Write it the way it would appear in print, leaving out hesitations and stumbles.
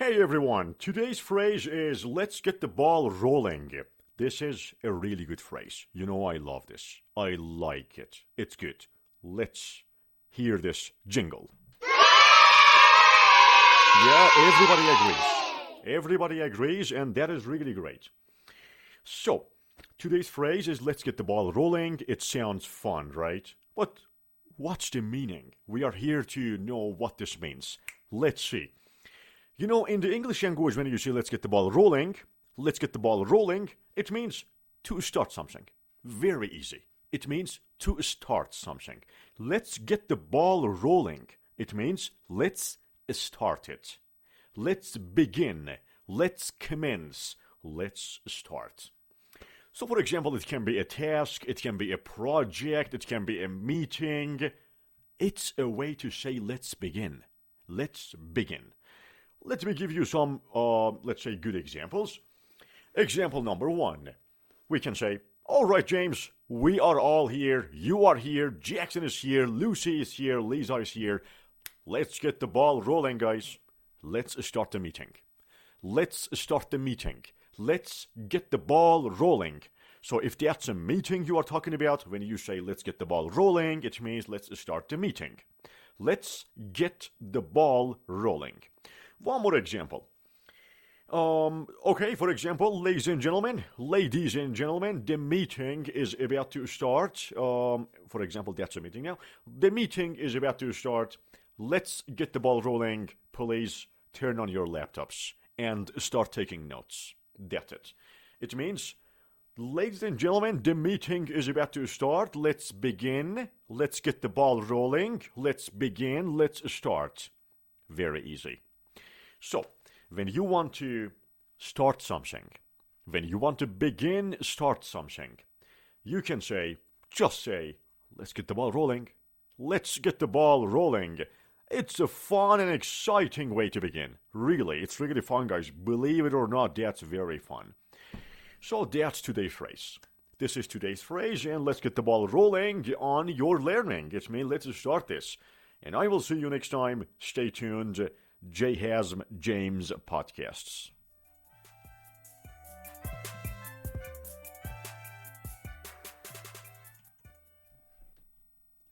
Hey everyone, today's phrase is let's get the ball rolling. This is a really good phrase. You know, I love this. I like it. It's good. Let's hear this jingle. Yeah, everybody agrees. Everybody agrees, and that is really great. So, today's phrase is let's get the ball rolling. It sounds fun, right? But what's the meaning? We are here to know what this means. Let's see. You know, in the English language, when you say let's get the ball rolling, it means to start something. Very easy. It means to start something. Let's get the ball rolling. It means let's start it. Let's begin. Let's commence. Let's start. So, for example, it can be a task, it can be a project, it can be a meeting. It's a way to say let's begin. Let's begin. Let me give you some, let's say, good examples. Example number one. We can say, all right, James, we are all here. You are here. Jackson is here. Lucy is here. Lisa is here. Let's get the ball rolling, guys. Let's start the meeting. Let's start the meeting. Let's get the ball rolling. So if that's a meeting you are talking about, when you say let's get the ball rolling, it means let's start the meeting. Let's get the ball rolling. One more example. Okay, for example, ladies and gentlemen, the meeting is about to start. For example, that's a meeting now. The meeting is about to start. Let's get the ball rolling. Please turn on your laptops and start taking notes. That's it. It means, ladies and gentlemen, the meeting is about to start. Let's begin. Let's get the ball rolling. Let's begin. Let's start. Very easy. So, when you want to start something, when you want to begin start something, you can just say, let's get the ball rolling. Let's get the ball rolling. It's a fun and exciting way to begin. Really, it's really fun, guys. Believe it or not, that's very fun. So that's today's phrase. This is today's phrase, and let's get the ball rolling on your learning. It means let's start this. And I will see you next time. Stay tuned. J Hasm James Podcasts.